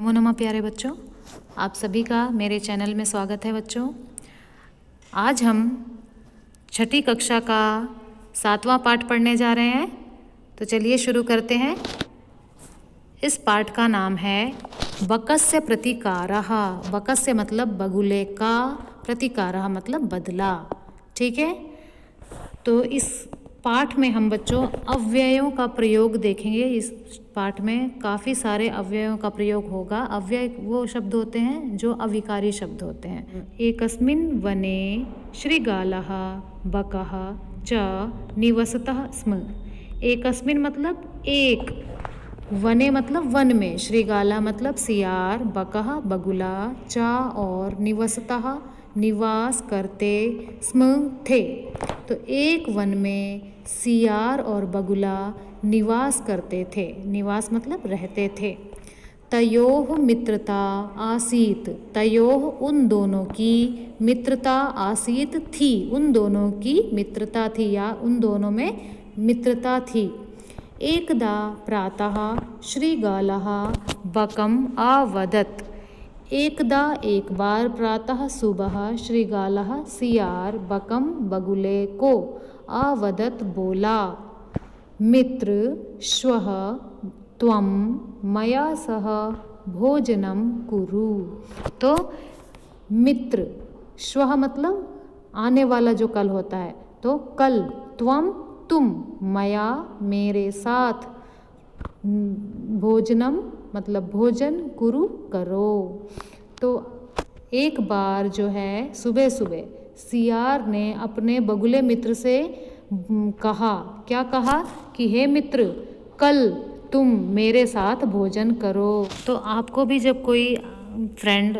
नमो नमः प्यारे बच्चों, आप सभी का मेरे चैनल में स्वागत है बच्चों। आज हम छठी कक्षा का 7वां पाठ पढ़ने जा रहे हैं। तो चलिए शुरू करते हैं। इस पाठ का नाम है बकस्य प्रतिकारः। बकस्य मतलब बगुले का, प्रतिकारः मतलब बदला। ठीक है, तो इस पाठ में हम बच्चों अव्ययों का प्रयोग देखेंगे। इस पाठ में काफ़ी सारे अव्ययों का प्रयोग होगा। अव्यय वो शब्द होते हैं जो अविकारी शब्द होते हैं। एकस्मिन् वने श्रीगालः बकः च निवसतः स्म। एकस्मिन् मतलब एक, वने मतलब वन में, श्रीगाला मतलब सियार, बकः बगुला, चा और निवसतः निवास करते, स्म थे। तो एक वन में सियार और बगुला निवास करते थे। निवास मतलब रहते थे। तयोः मित्रता आसीत। तयोः उन दोनों की, मित्रता आसीत थी, उन दोनों की मित्रता थी या उन दोनों में मित्रता थी। एकदा प्रातः श्रीगालः बकम् अवदत्। एकदा एक बार, प्रातः सुबह, श्रीगालः सियार, बकम् बगुले को, अवदत् बोला, मित्र श्वः त्वं मया सह भोजनं कुरु। तो मित्र, श्वः मतलब आने वाला जो कल होता है, तो कल, त्वं तुम, मया मेरे साथ, भोजनम मतलब भोजन, कुरु करो। तो एक बार जो है सुबह सुबह सियार ने अपने बगुले मित्र से कहा, क्या कहा कि हे मित्र, कल तुम मेरे साथ भोजन करो। तो आपको भी जब कोई फ्रेंड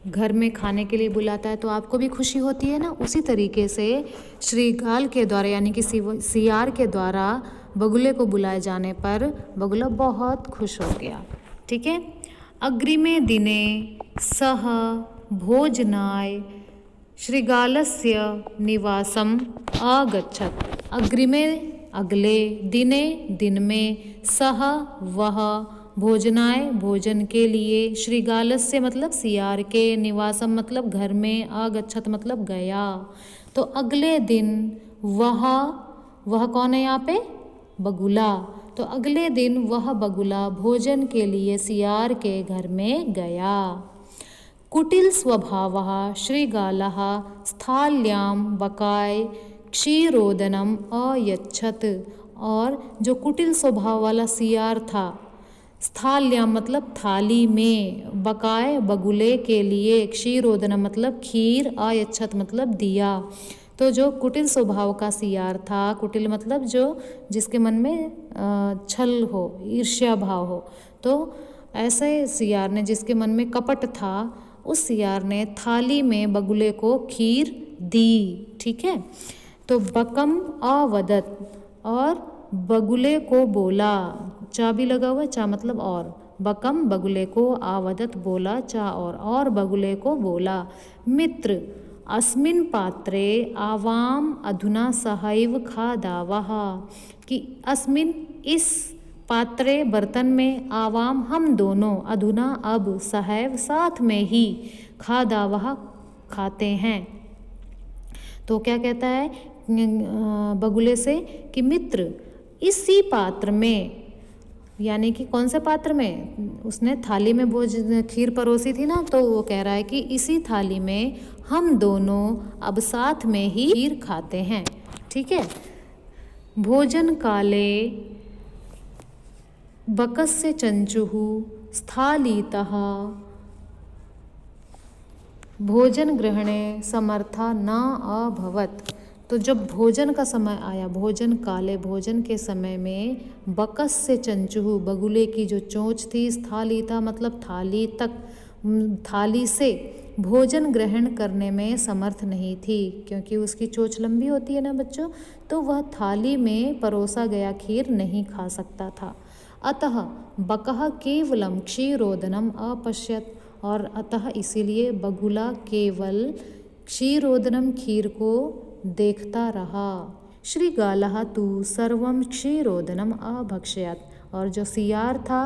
घर में खाने के लिए बुलाता है तो आपको भी खुशी होती है ना। उसी तरीके से श्रीगाल के द्वारा यानी कि सियार के द्वारा बगुले को बुलाए जाने पर बगुला बहुत खुश हो गया। ठीक है। अग्रिमे दिने सह भोजनाय श्रीगालस्य निवासम अगच्छत्। अग्रिमे अगले, दिने दिन में, सह वह, भोजनाय भोजन के लिए, श्रीगालस्य मतलब सियार के, निवासम मतलब घर में, अगच्छत् मतलब गया। तो अगले दिन वह कौन है यहाँ पे? बगुला। तो अगले दिन वह बगुला भोजन के लिए सियार के घर में गया। कुटिल स्वभावः श्रीगालः स्थाल्यां बकाय क्षीरोदनम अयच्छत्। और जो कुटिल स्वभाव वाला सियार था, स्थाल्यां मतलब थाली में, बकाय बगुले के लिए, क्षीरोदनम मतलब खीर, अयच्छत् मतलब दिया। तो जो कुटिल स्वभाव का सियार था, कुटिल मतलब जो जिसके मन में छल हो, ईर्ष्या भाव हो, तो ऐसे सियार ने जिसके मन में कपट था, उस सियार ने थाली में बगुले को खीर दी। ठीक है। तो बकम अवदत्, और बगुले को बोला, चा भी लगा हुआ है, चा मतलब और, बकम बगुले को, आवदत बोला, चा और बगुले को बोला, मित्र अस्मिन् पात्रे आवाम अधुना सहैव खादावः। कि अस्मिन् इस पात्रे बर्तन में, आवाम हम दोनों, अधुना अब, सहैव साथ में ही, खादावः खाते हैं। तो क्या कहता है बगुले से कि मित्र इसी पात्र में, यानी कि कौन से पात्र में, उसने थाली में खीर परोसी थी ना, तो वो कह रहा है कि इसी थाली में हम दोनों अब साथ में ही खीर खाते हैं। ठीक है। भोजन काले बकस्य चंचुः स्थालीतः भोजन ग्रहणे समर्था न अभवत्। तो जब भोजन का समय आया, भोजन काले, भोजन के समय में, बकस्य चंचुः बगुले की जो चोंच थी, स्थालीता मतलब थाली तक, थाली से भोजन ग्रहण करने में समर्थ नहीं थी, क्योंकि उसकी चोंच लंबी होती है ना बच्चों, तो वह थाली में परोसा गया खीर नहीं खा सकता था। अतः बकः केवलम क्षीरोदनम अपश्यत्। और अतः इसीलिए बगुला केवल क्षीरोदनम खीर को देखता रहा। श्रीगालः तु सर्वं क्षीरोदनम अभक्षयत्। और जो सियार था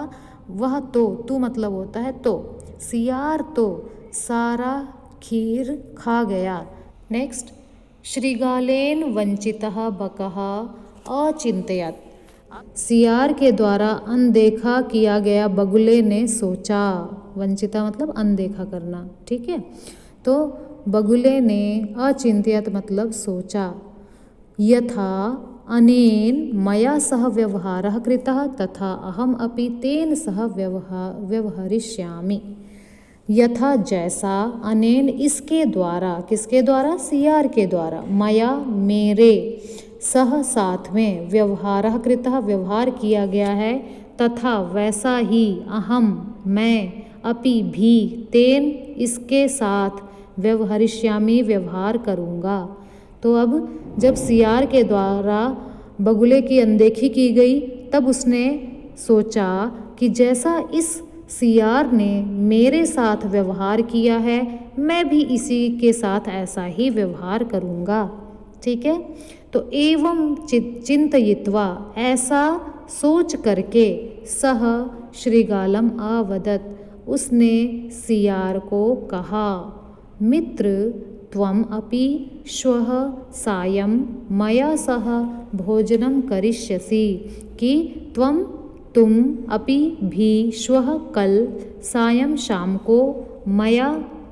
वह तो मतलब होता है तो, सियार तो सारा खीर खा गया। नेक्स्ट, श्रीगालेन वंचितः बकः अचिंतयत्। सियार के द्वारा अनदेखा किया गया बगुले ने सोचा। वंचिता मतलब अनदेखा करना, ठीक है। तो बगुले ने अचिंत्यत मतलब सोचा। यथा अनेन मया सह व्यवहारः कृतः तथा अहम अपि तेन सह व्यवहरिष्यामि। यथा जैसा, अनेन इसके द्वारा, किसके द्वारा? सियार के द्वारा, मया मेरे, सह साथ में, व्यवहारः कृतः व्यवहार किया गया है, तथा वैसा ही, अहम मैं, अपि भी, तेन इसके साथ, व्यवहरिष्यामि व्यवहार करूँगा। तो अब जब सियार के द्वारा बगुले की अनदेखी की गई तब उसने सोचा कि जैसा इस सियार ने मेरे साथ व्यवहार किया है मैं भी इसी के साथ ऐसा ही व्यवहार करूँगा, ठीक है। तो एवं चिंतयित्वा, ऐसा सोच करके, सह श्रीगालम अवदत्, उसने सियार को कहा, मित्र त्वम अपि श्वः सायं मया सह भोजनं करिष्यसि, कि तुम अपि भी श्वः कल सायं शाम को मया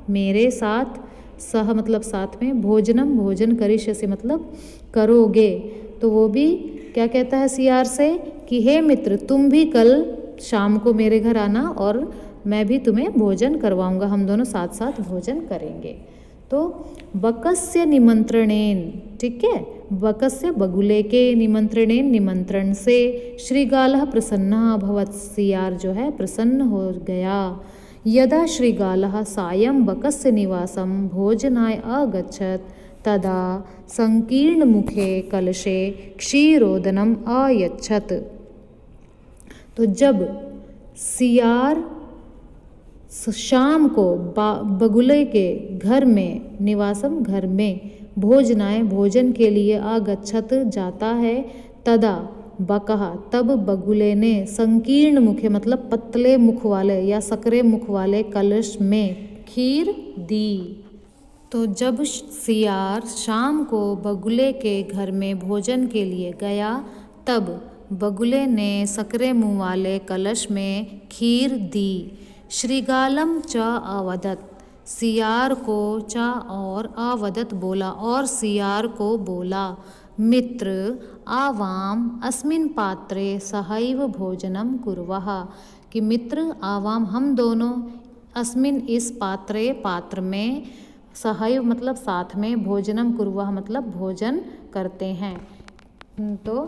मेरे साथ, सह मतलब साथ में, भोजन करिष्यसि मतलब करोगे। तो वो भी क्या कहता है सियार से कि हे मित्र तुम भी कल शाम को मेरे घर आना और मैं भी तुम्हें भोजन करवाऊंगा, हम दोनों साथ साथ भोजन करेंगे। तो बकस्य निमंत्रणेन, ठीक है, बकस्य बगुले के निमंत्रणेन, निमंत्रण से, श्रीगालः प्रसन्नः अभवत्, सियार जो है प्रसन्न हो गया। यदा श्रीगालः सायं बकस्य निवासं भोजनाय अगच्छत् तदा संकीर्णमुखे कलशे क्षीरोदनम् अयच्छत्। तो जब सियार शाम को बगुले के घर में, निवासम घर में, भोजनाय भोजन के लिए आगच्छत जाता है, तदा बकहा तब बगुले ने, संकीर्ण मुखे मतलब पतले मुख वाले या सकरे मुख वाले कलश में खीर दी। तो जब सियार शाम को बगुले के घर में भोजन के लिए गया तब बगुले ने सकरे मुँह वाले कलश में खीर दी। श्रीगालम च अवदत्, सियार को, च और अवदत् बोला, और सियार को बोला, मित्र आवाम अस्मिन् पात्रे सहैव भोजनं कुर्वः, कि मित्र आवाम हम दोनों, अस्मिन् इस पात्रे पात्र में, सहैव मतलब साथ में, भोजनम कुर्वः मतलब भोजन करते हैं। तो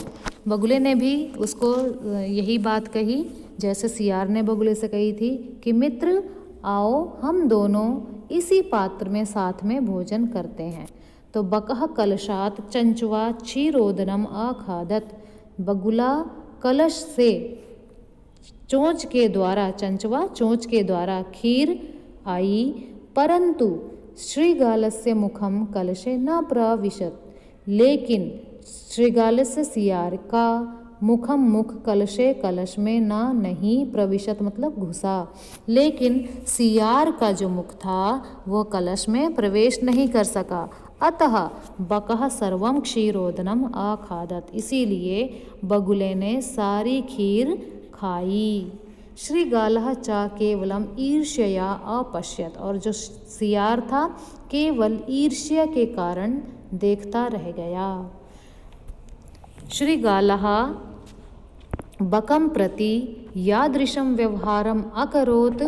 बगुले ने भी उसको यही बात कही जैसे सियार ने बगुले से कही थी कि मित्र आओ हम दोनों इसी पात्र में साथ में भोजन करते हैं। तो बकः कलशात चंचुवा क्षीरोदनम अखादत, बगुला कलश से चोंच के द्वारा, चंचवा चोंच के द्वारा खीर आई, परंतु श्रीगालस्य मुखम कलशे न प्रविशत, लेकिन श्रीगालस्य सियार का मुखम मुख कलशे कलश में ना नहीं प्रविशत मतलब घुसा, लेकिन सियार का जो मुख था वो कलश में प्रवेश नहीं कर सका। अतः बकः सर्वम क्षीरोदनम अखादत, इसीलिए बगुले ने सारी खीर खाई। श्रीगालः च केवलम ईर्ष्यया अपश्यत, और जो सियार था केवल ईर्ष्या के कारण देखता रह गया। श्रीगालः बकं प्रति यादृशं व्यवहारम् अकरोत्,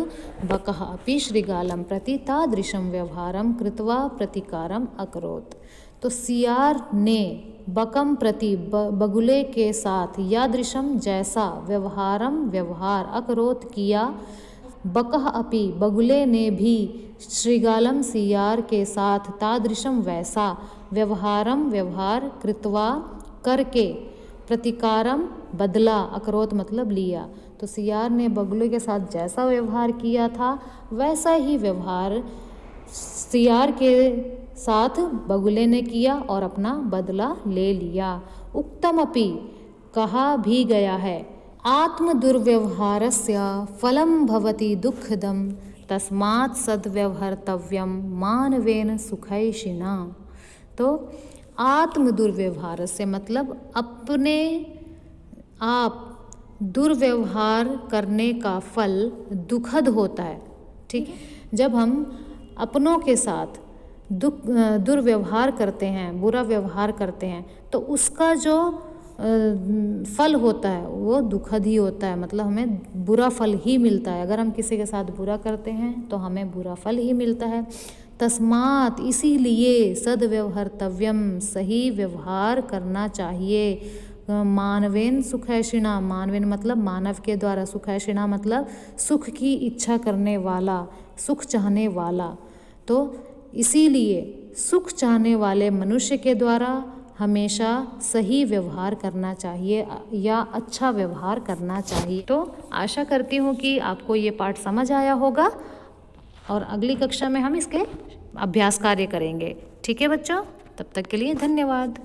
बकः अपि श्रीगालं प्रति तादृशं व्यवहारं कृत्वा प्रतिकारम् अकरोत्। तो सियार ने बकं प्रति बगुले के साथ यादृशम जैसा व्यवहार अकरोत् किया, बकः अपि बगुले ने भी श्रीगालम सियार के साथ तादृशम वैसा व्यवहार कृत्वा करके, प्रतिकारम बदला, अकरोत मतलब लिया। तो सियार ने बगुले के साथ जैसा व्यवहार किया था वैसा ही व्यवहार सियार के साथ बगुले ने किया और अपना बदला ले लिया। उक्तमपि कहा भी गया है, आत्मदुर्व्यवहारस्य फलं भवति दुःखदं तस्मात् सद्व्यवहर्तव्यं मानवेन सुखैषिणा। तो आत्म दुर्व्यवहार से मतलब अपने आप दुर्व्यवहार करने का फल दुखद होता है। ठीक है, जब हम अपनों के साथ दुर्व्यवहार करते हैं, बुरा व्यवहार करते हैं, तो उसका जो फल होता है वो दुखद ही होता है, मतलब हमें बुरा फल ही मिलता है। अगर हम किसी के साथ बुरा करते हैं तो हमें बुरा फल ही मिलता है। तस्मात् इसीलिए सद्व्यवहर्तव्यम सही व्यवहार करना चाहिए। मानवेन सुखैषिणा, मानवेन मतलब मानव के द्वारा, सुखैषिणा मतलब सुख की इच्छा करने वाला, सुख चाहने वाला। तो इसीलिए सुख चाहने वाले मनुष्य के द्वारा हमेशा सही व्यवहार करना चाहिए या अच्छा व्यवहार करना चाहिए। तो आशा करती हूँ कि आपको ये पाठ समझ आया होगा और अगली कक्षा में हम इसके अभ्यास कार्य करेंगे। ठीक है बच्चों, तब तक के लिए धन्यवाद।